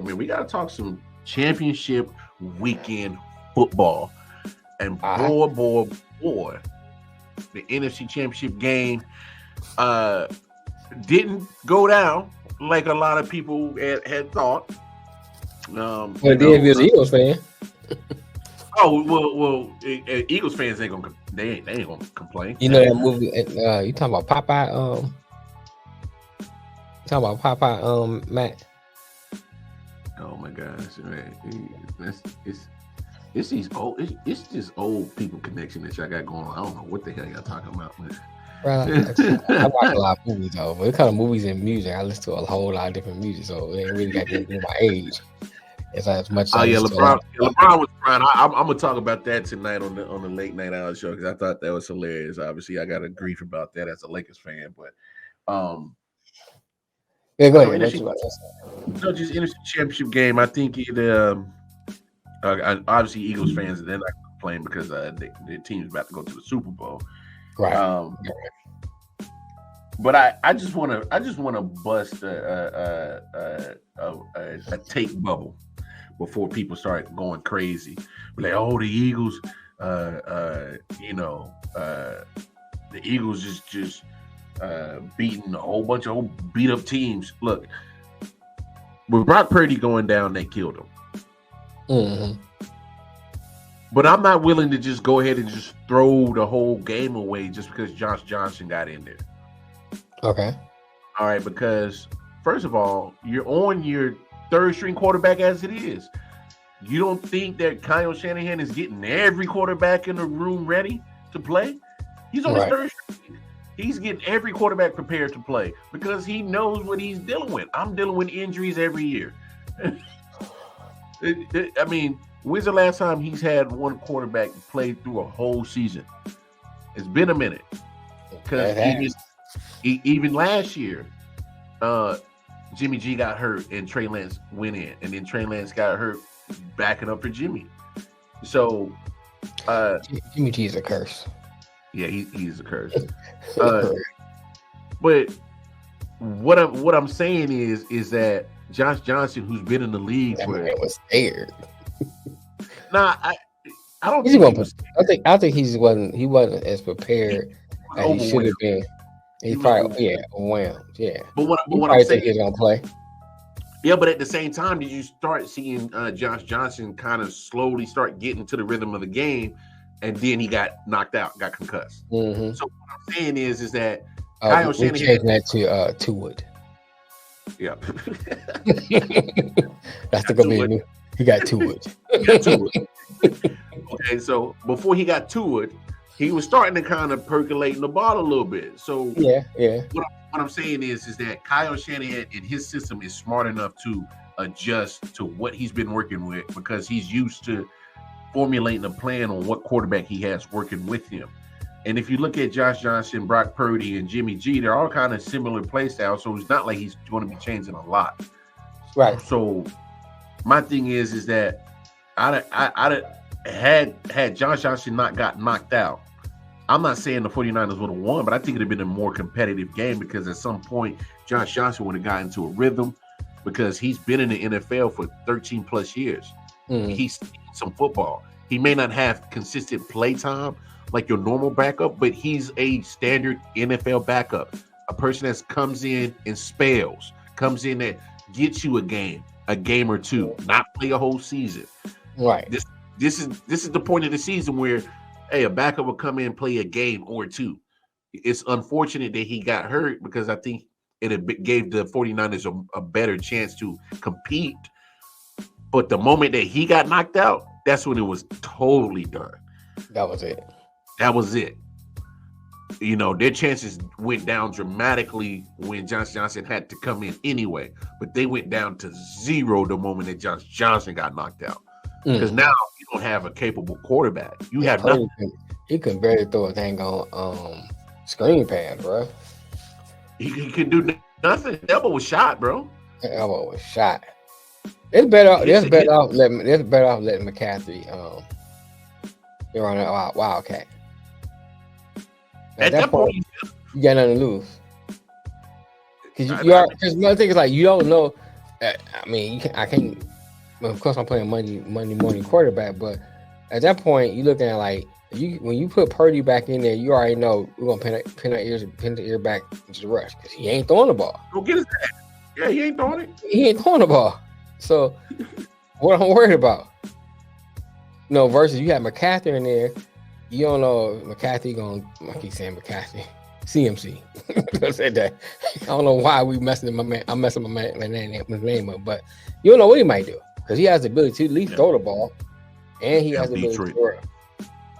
man. We got to talk some championship weekend football. And boy, the NFC Championship game didn't go down like a lot of people had thought. But if you're an Eagles fan. Eagles fans ain't gonna complain. You know that movie? You talking about Popeye? Matt? Oh my gosh, man! It's these old. It's this old people connection that y'all got going on. I don't know what the hell y'all talking about, man. I watch a lot of movies though. But it's kind of movies and music. I listen to a whole lot of different music, so it ain't really got to do with my age. It's as much. LeBron was fine. I'm gonna talk about that tonight on the late night hour show because I thought that was hilarious. Obviously, I got a grief about that as a Lakers fan, but yeah, go ahead. Just interesting championship game. I think it. Obviously, Eagles fans they're not playing because their team's about to go to the Super Bowl, right? But I just want to bust a take bubble before people start going crazy. Like, oh, the Eagles, the Eagles just beating a whole bunch of beat up teams. Look, with Brock Purdy going down, they killed him. Mm-hmm. But I'm not willing to just go ahead and just throw the whole game away just because Josh Johnson got in there. Okay. All right, because first of all, you're on your third string quarterback as it is. You don't think that Kyle Shanahan is getting every quarterback in the room ready to play? He's on his third string. He's getting every quarterback prepared to play because he knows what he's dealing with. I'm dealing with injuries every year. I mean, when's the last time he's had one quarterback play through a whole season? It's been a minute. Because even last year, Jimmy G got hurt and Trey Lance went in. And then Trey Lance got hurt backing up for Jimmy. So Jimmy G is a curse. Yeah, he's a curse. But what I'm saying is that Josh Johnson, who's been in the league for was scared. I don't think I think he wasn't as prepared as he should have been. He probably overwhelmed. Yeah. But what I'm saying, he's gonna play. Yeah, but at the same time, did you start seeing Josh Johnson kind of slowly start getting to the rhythm of the game, and then he got knocked out, got concussed. Mm-hmm. So what I'm saying is that Kyle Shanahan changing that to Tuwood. Yeah. That's gonna be new. He got Tuwood. Okay, so before he got to it, he was starting to kind of percolate in the ball a little bit. So yeah. What I'm saying is that Kyle Shanahan and his system is smart enough to adjust to what he's been working with because he's used to formulating a plan on what quarterback he has working with him. And if you look at Josh Johnson, Brock Purdy, and Jimmy G, they're all kind of similar play styles. So it's not like he's going to be changing a lot. Right. So my thing is that had Josh Johnson not got knocked out, I'm not saying the 49ers would have won, but I think it would have been a more competitive game because at some point, Josh Johnson would have gotten into a rhythm because he's been in the NFL for 13 plus years. Mm. He's seen some football. He may not have consistent play time like your normal backup, but he's a standard NFL backup. A person that comes in and spells, comes in that gets you a game or two, not play a whole season. Right. This is the point of the season where, hey, a backup will come in and play a game or two. It's unfortunate that he got hurt because I think it gave the 49ers a better chance to compete. But the moment that he got knocked out, that's when it was totally done. That was it. You know, their chances went down dramatically when Josh Johnson had to come in anyway. But they went down to zero the moment that Josh Johnson got knocked out. Because now you don't have a capable quarterback. You have nothing. He can barely throw a thing on screen pass, bro. He can do nothing. The elbow was shot, bro. The elbow was shot. It's better off letting McCaffrey run a wildcat. At that point, you got nothing to lose. Because another thing is like you don't know I mean, I can't. Well, of course, I'm playing Monday morning quarterback, but at that point, you looking at like when you put Purdy back in there, you already know we're gonna pin the ear back into the rush because he ain't throwing the ball. Go get his ass. Yeah, he ain't throwing it. He ain't throwing the ball. So what I'm worried about, versus you have McCaffrey in there. You don't know McCaffrey I keep saying McCaffrey. CMC. I said that. I don't know why we messing my man. I'm messing my name up, but you don't know what he might do because he has the ability to at least throw the ball, and he has the ability to throw.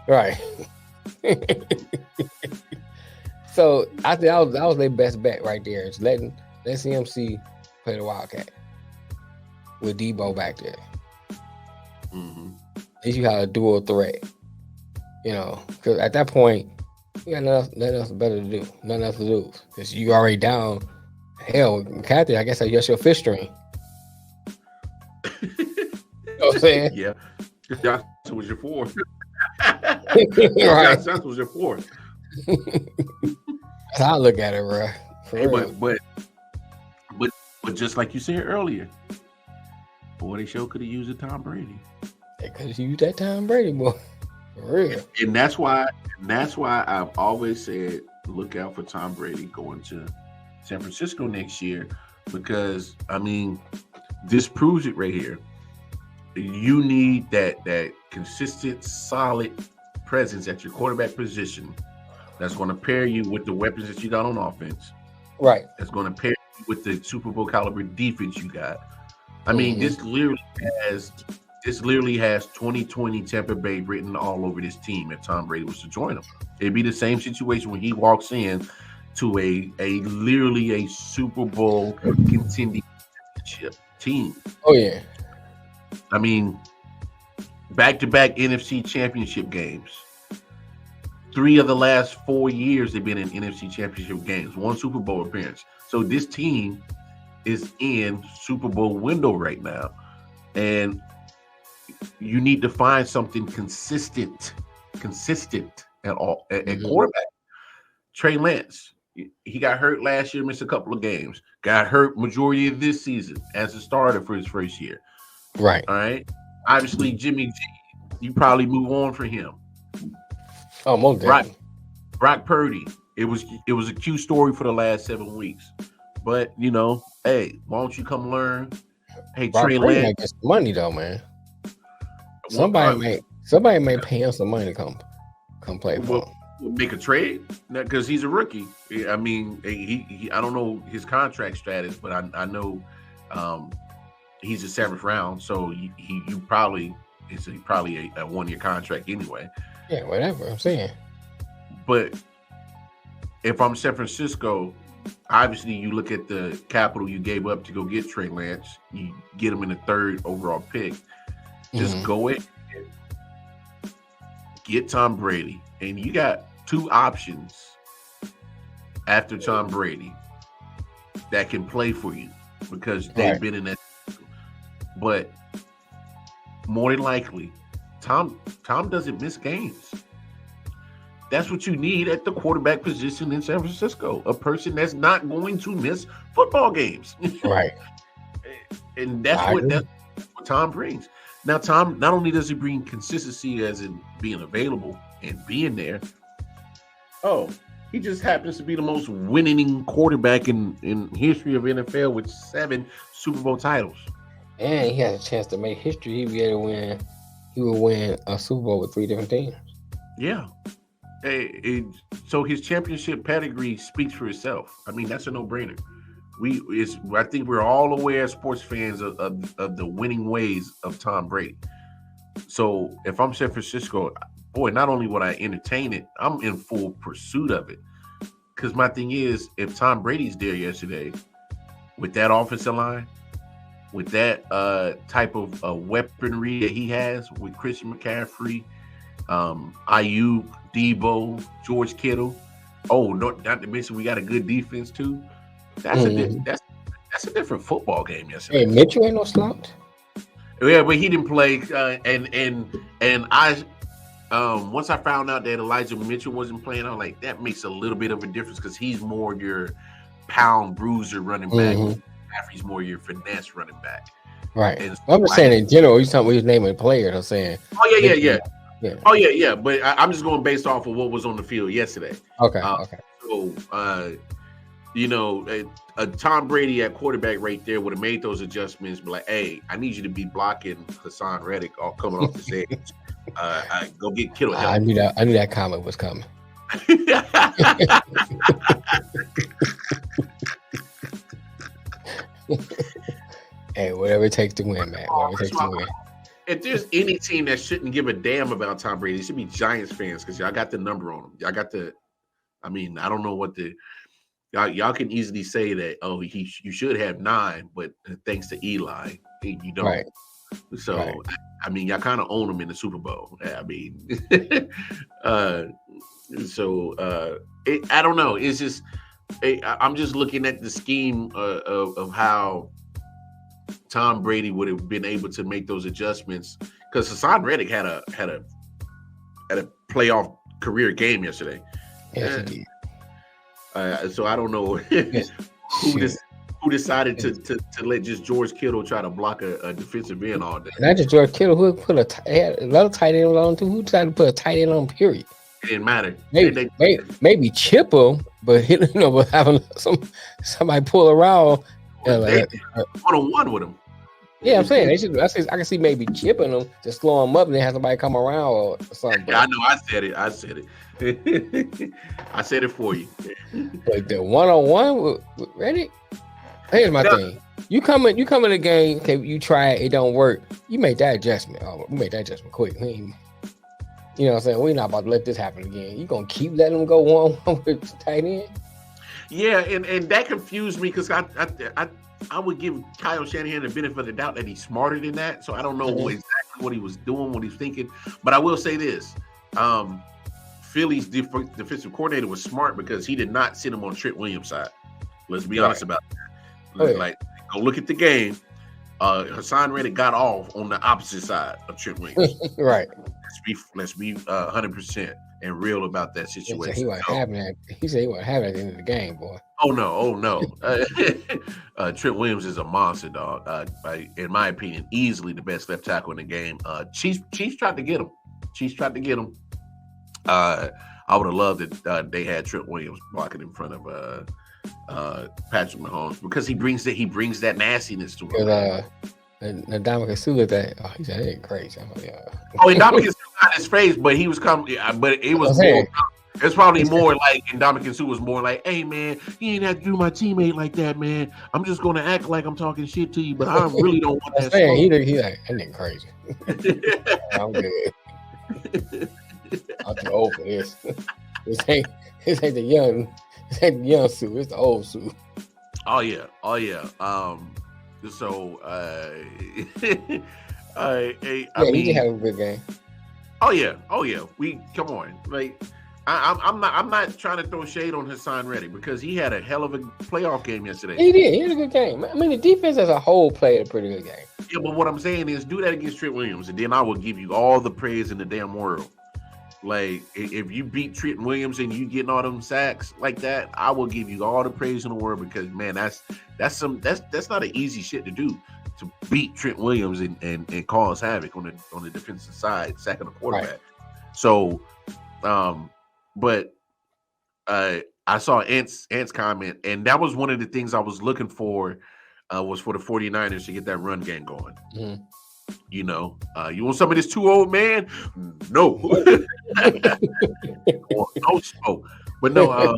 Right. So I think that was their best bet right there. Is let CMC play the Wildcat with Debo back there. Mm-hmm. At least you have a dual threat. Because at that point, you got nothing else better to do. Nothing else to lose. Because you already down. Hell, McCaffrey, I guess that's your fifth string. You know what I'm saying? Yeah. Johnson was your fourth. Right. Johnson was your fourth. That's how I look at it, bro. But just like you said earlier, boy, they sure could have used a Tom Brady. They could have used that Tom Brady, boy. For real. And that's why I've always said look out for Tom Brady going to San Francisco next year, because I mean, this proves it right here. You need that consistent, solid presence at your quarterback position that's going to pair you with the weapons that you got on offense. Right. That's going to pair you with the Super Bowl caliber defense you got. I mean, this literally has 2020 Tampa Bay written all over this team if Tom Brady was to join them. It'd be the same situation when he walks in to a literally a Super Bowl contending team. Oh yeah. I mean, back-to-back NFC championship games. 3 of the last 4 years they've been in NFC championship games. 1 Super Bowl appearance. So this team is in Super Bowl window right now. And you need to find something consistent at all at quarterback. Trey Lance, he got hurt last year, missed a couple of games. Got hurt majority of this season as a starter for his first year. Right. All right. Obviously, Jimmy G, you probably move on for him. Oh, most definitely. Brock Purdy, it was a Q story for the last 7 weeks. But hey, why don't you come learn? Hey, Brock Trey Purdy Lance, might get some money though, man. Somebody may pay him some money to come play for him. Make a trade because he's a rookie. I mean, he I don't know his contract status, but I know he's a 7th round, so it's probably a 1-year contract anyway. Yeah, whatever I'm saying. But if I'm San Francisco, obviously you look at the capital you gave up to go get Trey Lance. You get him in the 3rd overall pick. Just go in and get Tom Brady. And you got 2 options after Tom Brady that can play for you because they've been in that. But more than likely, Tom doesn't miss games. That's what you need at the quarterback position in San Francisco. A person that's not going to miss football games. Right. And that's what Tom brings. Now, Tom, not only does he bring consistency as in being available and being there, he just happens to be the most winning quarterback in history of NFL with 7 Super Bowl titles. And he has a chance to make history. He would win a Super Bowl with 3 different teams. Yeah. So his championship pedigree speaks for itself. I mean, that's a no-brainer. I think we're all aware as sports fans of the winning ways of Tom Brady. So if I'm San Francisco, boy, not only would I entertain it, I'm in full pursuit of it. Because my thing is, if Tom Brady's there yesterday with that offensive line, with that type of weaponry that he has with Christian McCaffrey, Ayuk, Debo, George Kittle. Oh, not to mention we got a good defense too. That's a different football game yesterday. Hey, Mitchell ain't no slouch. Yeah, but he didn't play. And I once I found out that Elijah Mitchell wasn't playing, I was like, that makes a little bit of a difference because he's more your pound bruiser running back. McCaffrey's more your finesse running back. Right. And I'm just saying in general. You talking about naming players? I'm saying. Oh yeah. Oh yeah. But I'm just going based off of what was on the field yesterday. Okay. Okay. So Tom Brady at quarterback right there would have made those adjustments. Be like, hey, I need you to be blocking Hassan Reddick all coming off this edge. Go get Kittle. I knew that comment was coming. Hey, whatever it takes to win, man. Whatever it takes to win. If there's any team that shouldn't give a damn about Tom Brady, it should be Giants fans because y'all got the number on him. Y'all got the. I mean, I don't know what the. Y'all can easily say that. Oh, you should have 9, but thanks to Eli, you don't. Right. So, right. I mean, y'all kind of own him in the Super Bowl. I mean, I don't know. It's just, I'm just looking at the scheme of how Tom Brady would have been able to make those adjustments because Hassan Reddick had a playoff career game yesterday. Yes, he did. So I don't know who decided to let just George Kittle try to block a defensive end all day. Not just George Kittle, who put another tight end on too. Who decided to put a tight end on? Period. It didn't matter. Maybe chip him, but but having somebody pull around one-on-one with him. Yeah, I'm saying they should. I can see maybe chipping them to slow them up, and then have somebody come around or something. Yeah, I know. I said it. I said it for you. But the one-on-one with Reddick. Here's my thing. You come in the game. Okay, you try it don't work. You make that adjustment. We made that adjustment quick. You know what I'm saying? We're not about to let this happen again. You gonna keep letting them go one with tight end? Yeah, and that confused me because I would give Kyle Shanahan the benefit of the doubt that he's smarter than that. So I don't know exactly what he was doing, what he was thinking. But I will say this. Philly's defensive coordinator was smart because he did not sit him on Trent Williams' side. Let's be honest about that. Like, go look at the game. Hassan Reddick got off on the opposite side of Trent Williams. Right. Let's be 100% and real about that situation. He wasn't having that. He said he wasn't having at the end of the game, boy. Oh no. Trent Williams is a monster, dog. In my opinion, easily the best left tackle in the game. Chiefs tried to get him. I would have loved that they had Trent Williams blocking in front of Patrick Mahomes because he brings that nastiness to him. And Ndamukong Suh with that. Oh, he said it ain't crazy. And Ndamukong Suh got his face, but he was coming. But it was more. It's probably more like Ndamukong Suh was more like, "Hey man, you ain't have to do my teammate like that, man. I'm just gonna act like I'm talking shit to you, but I really don't want that." He like, that nigga crazy. I'm good. I'm too old for this. This ain't the young Sue. It's the old Sue. Oh yeah. So he did have a good game. Oh yeah. We come on. Like I'm not trying to throw shade on Hassan Reddick because he had a hell of a playoff game yesterday. He did. He had a good game. I mean, the defense as a whole played a pretty good game. Yeah, but what I'm saying is do that against Trent Williams, and then I will give you all the praise in the damn world. Like if you beat Trent Williams and you getting all them sacks like that, I will give you all the praise in the world because man, that's not an easy shit to do to beat Trent Williams and cause havoc on the defensive side, sacking the quarterback. Right. So, but I saw Ant's comment, and that was one of the things I was looking for was for the 49ers to get that run game going. Mm-hmm. You know, you want some of this too old man? No. No smoke. But no,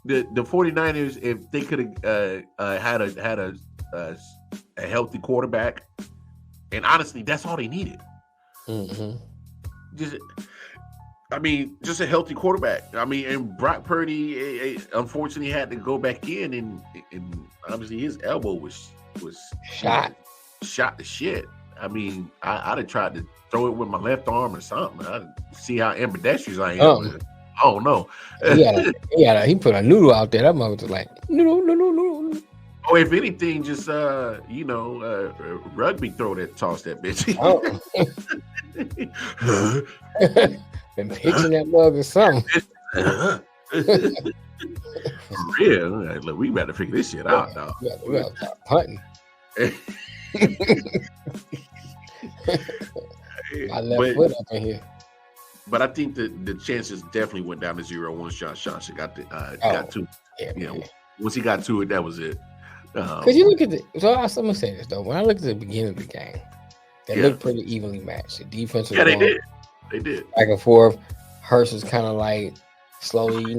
the 49ers, if they could have had a healthy quarterback, and honestly, that's all they needed. Mm-hmm. Just a healthy quarterback. I mean, and Brock Purdy, unfortunately, had to go back in, and obviously his elbow was shot to shit. I mean, I'd have tried to throw it with my left arm or something. I'd see how ambidextrous I am. I don't know. He put a noodle out there. That mother was like noodle. Oh, if anything, just rugby toss that bitch. Oh. Been pitching that mug or something. For real. Look, we better figure this shit out, dog. We gotta start punting. My left foot up in here. But I think the chances definitely went down to 0 once Josh Johnson got to. Yeah, once he got to it, that was it. Because you look at I'm gonna say this though. When I look at the beginning of the game, they looked pretty evenly matched. The defense was they did back and forth. Hurst was kind of like slowly,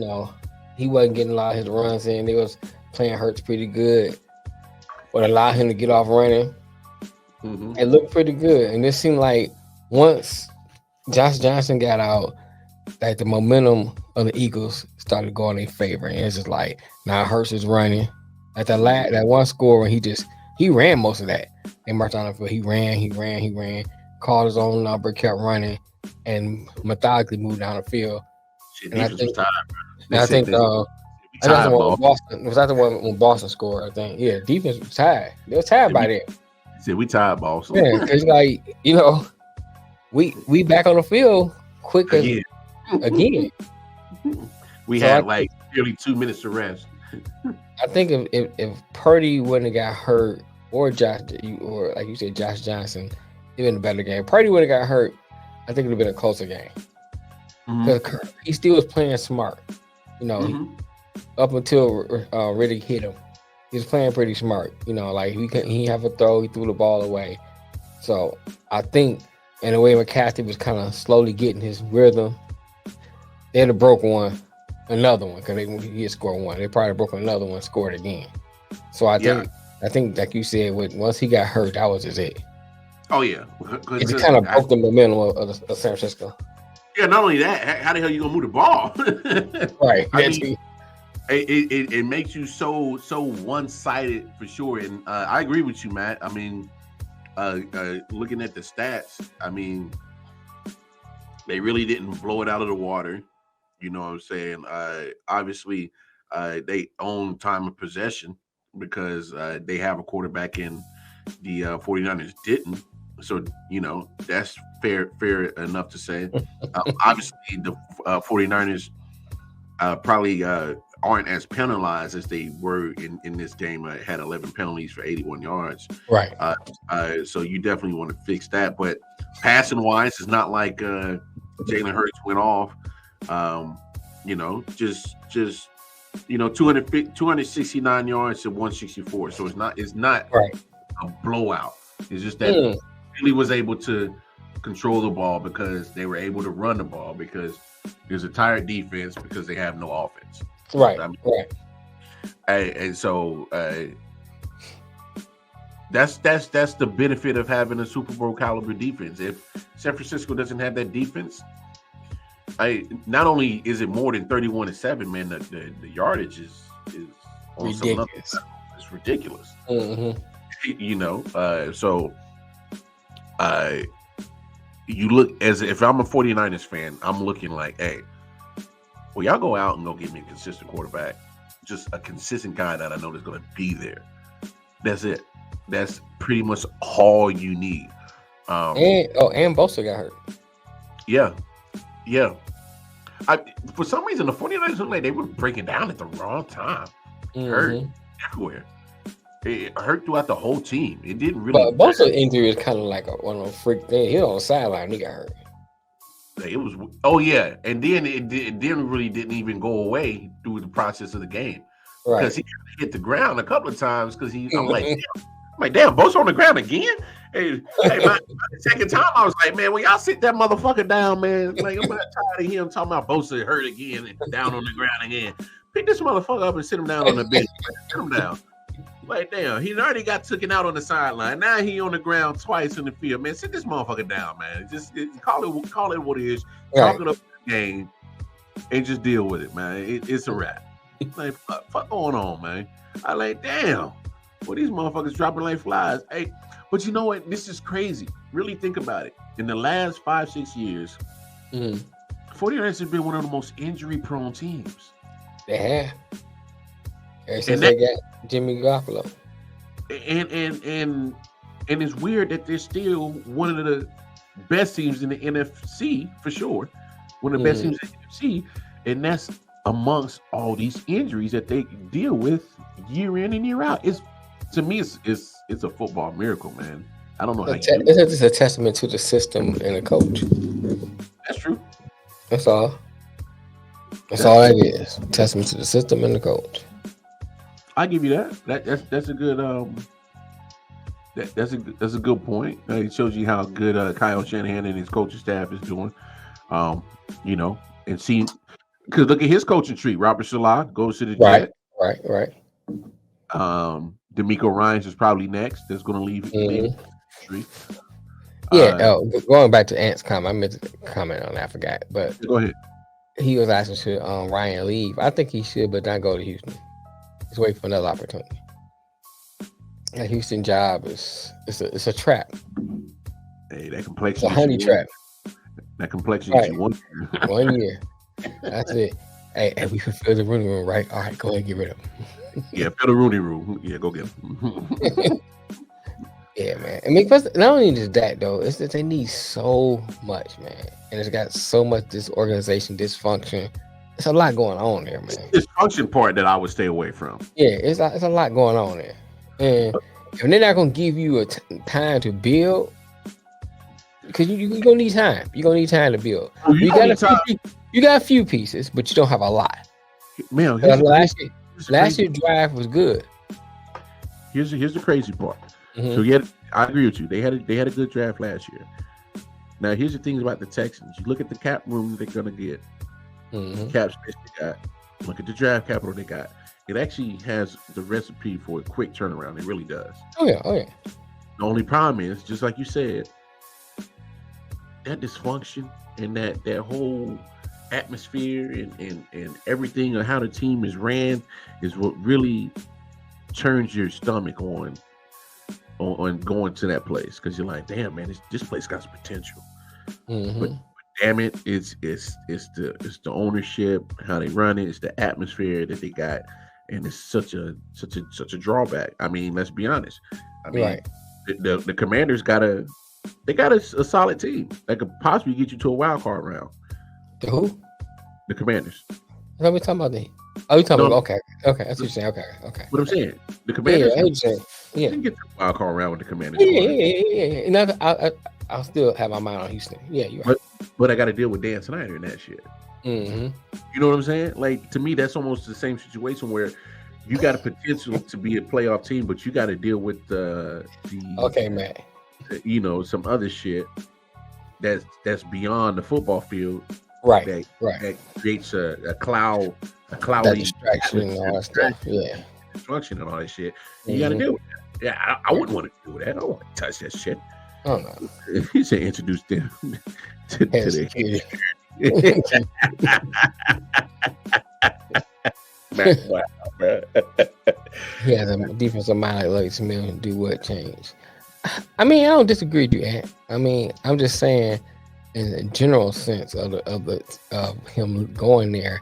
he wasn't getting a lot of his runs in. They was playing Hurts pretty good, but allowed him to get off running. Mm-hmm. It looked pretty good, and it seemed like once Josh Johnson got out, like the momentum of the Eagles started going in their favor, and it's just like now Hurts is running. Like that one score when he ran most of that. They marched on the field. He ran, called his own number, kept running, and methodically moved down the field. And I think that's the one was that the one when Boston scored? I think. Yeah, defense was tied. They were tied by then. Said we tied, Boston. Yeah, because we back on the field quick again. We had nearly 2 minutes to rest. I think if Purdy wouldn't have got hurt, or like you said, Josh Johnson, it'd been a better game. Purdy would have got hurt, I think it would have been a closer game. Because he still was playing smart. Up until Riddick hit him, he was playing pretty smart. He have a throw, he threw the ball away. So I think, and the way McCaffrey was kind of slowly getting his rhythm, they'd have broke another one because he had scored one. They probably broke another one, scored again. So I think like you said, once he got hurt, that was just it. Oh yeah, it kind of broke the momentum of San Francisco. Yeah, not only that, how the hell you gonna move the ball? Right. It makes you so one-sided for sure. And I agree with you, Matt. I mean, looking at the stats, I mean, they really didn't blow it out of the water. You know what I'm saying? Obviously, they own time of possession because they have a quarterback in the 49ers didn't. So, that's fair enough to say. Obviously, the 49ers probably aren't as penalized as they were in this game. Had 11 penalties for 81 yards. Right. So you definitely want to fix that. But passing-wise, it's not like Jalen Hurts went off. Just 269 yards to 164. So it's not right. A blowout. It's just that really was able to control the ball because they were able to run the ball because there's a tired defense because they have no offense. Right. And so that's the benefit of having a Super Bowl caliber defense. If San Francisco doesn't have that defense, not only is it more than 31-7, man, the yardage is on ridiculous. It's ridiculous. Mm-hmm. You look if I'm a 49ers fan, I'm looking like, hey, well, y'all go out and go get me a consistent quarterback, just a consistent guy that I know is going to be there. That's it. That's pretty much all you need. And Bosa got hurt. Yeah. For some reason, the 49ers looked like they were breaking down at the wrong time. Mm-hmm. Hurt everywhere. It hurt throughout the whole team. It didn't really. But Bosa's injury is kind of like one of those freak things. He on the sideline, he got hurt. It was. Oh yeah, and then it didn't even go away through the process of the game because he hit the ground a couple of times. Because I'm like, damn, Bosa on the ground again. Hey, my second time I was like, man, when y'all sit that motherfucker down, man, like I'm not tired of him talking about Bosa hurt again and down on the ground again. Pick this motherfucker up and sit him down on the bench. Sit him down. Like, damn, he already got taken out on the sideline. Now he on the ground twice in the field. Man, sit this motherfucker down, man. Just call it what it is. Right. Talk it up the game and just deal with it, man. It's a wrap. Like, fuck going on, man. I like, damn. Well, these motherfuckers dropping like flies. Hey, but you know what? This is crazy. Really think about it. In the last 5-6 years, 49ers have been one of the most injury-prone teams. They have. Ever since they got Jimmy Garoppolo. And it's weird that they're still one of the best teams in the NFC for sure. One of the best teams in the NFC, and that's amongst all these injuries that they deal with year in and year out. It's to me, it's a football miracle, man. I don't know how you do it. It's just a testament to the system and the coach. That's true. That's all. That's all that is. Testament to the system and the coach. I give you that. That's a good that's a good point. It shows you how good Kyle Shanahan and his coaching staff is doing. You know, and see, because look at his coaching tree. Robert Salah goes to the Jets. Right. D'Amico Ryans is probably next. That's going to leave the tree. Yeah. Going back to Ant's comment, I meant to comment on that. I forgot, but go ahead. He was asking should Ryan leave. I think he should, but not go to Houston. He's waiting for another opportunity. That Houston job it's a trap. Hey, that complexion. It's a honey trap. That complexion right. is 1 year. 1 year. That's it. Hey, we can fill the Rooney room, right? All right, go ahead and get rid of him. Yeah, fill the Rooney room. Yeah, go get him. Yeah, man. I mean, not only just that though, it's that they need so much, man, and it's got so much disorganization, dysfunction. It's a lot going on there, man. It's dysfunction part that I would stay away from. Yeah, it's a lot going on there, and if they're not gonna give you a time to build, because you're gonna need time. You're gonna need time to build. You got a few pieces, but you don't have a lot. Man, last year's draft was good. Here's the crazy part. So I agree with you. They had a good draft last year. Now here's the things about the Texans. You look at the cap room they're gonna get, cap space they got. Look at the draft capital they got. It actually has the recipe for a quick turnaround. It really does. Oh yeah. The only problem is, just like you said, that dysfunction and that whole atmosphere and everything of how the team is ran is what really turns your stomach on going to that place, because you're like, damn, man, this place got some potential. But damn it, it's the ownership, how they run it, it's the atmosphere that they got, and it's such a drawback. I mean, let's be honest. I mean, the Commanders got a solid team that could possibly get you to a wild card round. The who? The Commanders. What are we talking about then? Oh, you talking about okay. That's what you're saying. Okay. What I'm saying, the Commanders. Yeah. You can get to the wild card round with the Commanders. Yeah. And I'll still have my mind on Houston. Yeah, you're right. But I got to deal with Dan Snyder and that shit. You know what I'm saying? Like, to me, that's almost the same situation where you got a potential to be a playoff team, but you got to deal with the Matt. You know, some other shit that's beyond the football field. Right. That creates a cloudy that distraction and all that stuff. Yeah. Destruction and all that shit. You got to deal with that. Yeah, I wouldn't want to do that. I don't want to touch that shit. Oh no. He said introduce them to the He has a defensive mind like Smith and do what change. I mean, I don't disagree with you, Ant. I mean, I'm just saying, in the general sense of him going there,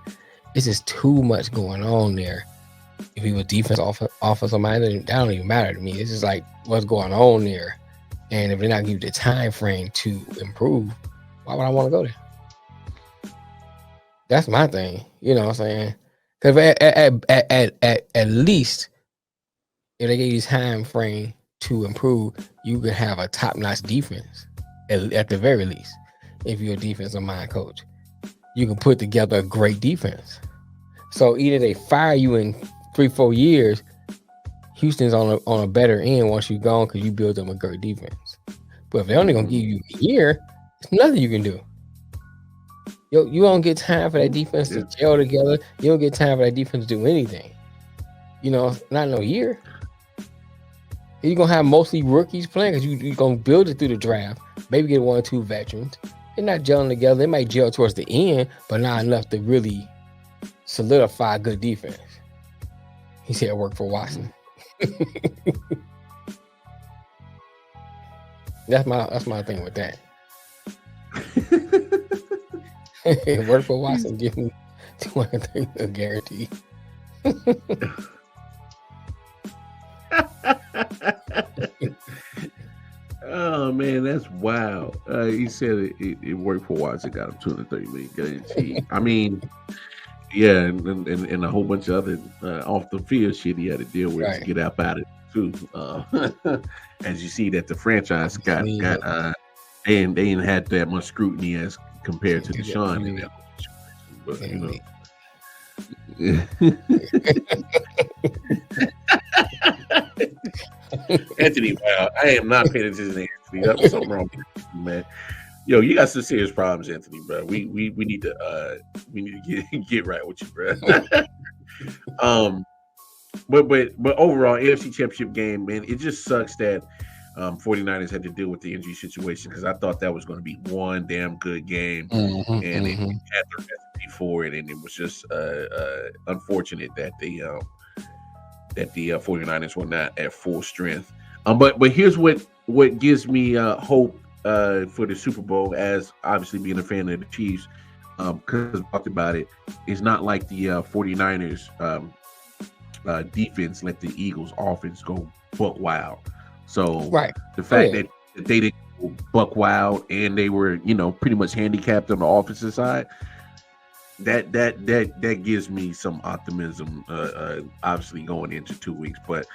it's just too much going on there. If he was defense offensive minded, that don't even matter to me. It's just like what's going on there, and if they're not giving you the time frame to improve, why would I want to go there? That's my thing. You know what I'm saying? Because at least if they gave you time frame to improve, you could have a top-notch defense at the very least. If you're a defensive mind coach, you can put together a great defense. So either they fire you in 3-4 years, Houston's on a better end once you're gone because you build them a great defense. But if they're only gonna give you a year, there's nothing you can do. You don't get time for that defense to gel together. You don't get time for that defense to do anything. You know, not in a year. You're gonna have mostly rookies playing because you're gonna build it through the draft. Maybe get 1 or 2 veterans. They're not gelling together. They might gel towards the end, but not enough to really solidify good defense. He said work for Watson. That's my thing with that. Work for Watson, give him 200 a guarantee. Oh man, that's wild. He said it worked for Watson, got him $230 million guarantee. I mean, Yeah, and a whole bunch of other off the field shit he had to deal with to Right. get up out of it too. As you see that the franchise got they ain't had that much scrutiny as compared to Deshaun in that situation. But Anthony, wow, I am not paying attention to Anthony. That's something wrong with you, man. Yo, you got some serious problems, Anthony, bro. We need to get right with you, bro. But overall, AFC Championship game, man, it just sucks that 49ers had to deal with the injury situation because I thought that was going to be one damn good game, and it had the recipe for it, and it was just unfortunate that the 49ers were not at full strength. But here's what gives me hope for the Super Bowl, as obviously being a fan of the Chiefs, because I talked about it. It's not like the 49ers defense let the Eagles offense go buck wild. So the fact that they didn't go buck wild and they were, pretty much handicapped on the offensive side, that gives me some optimism, obviously going into 2 weeks. But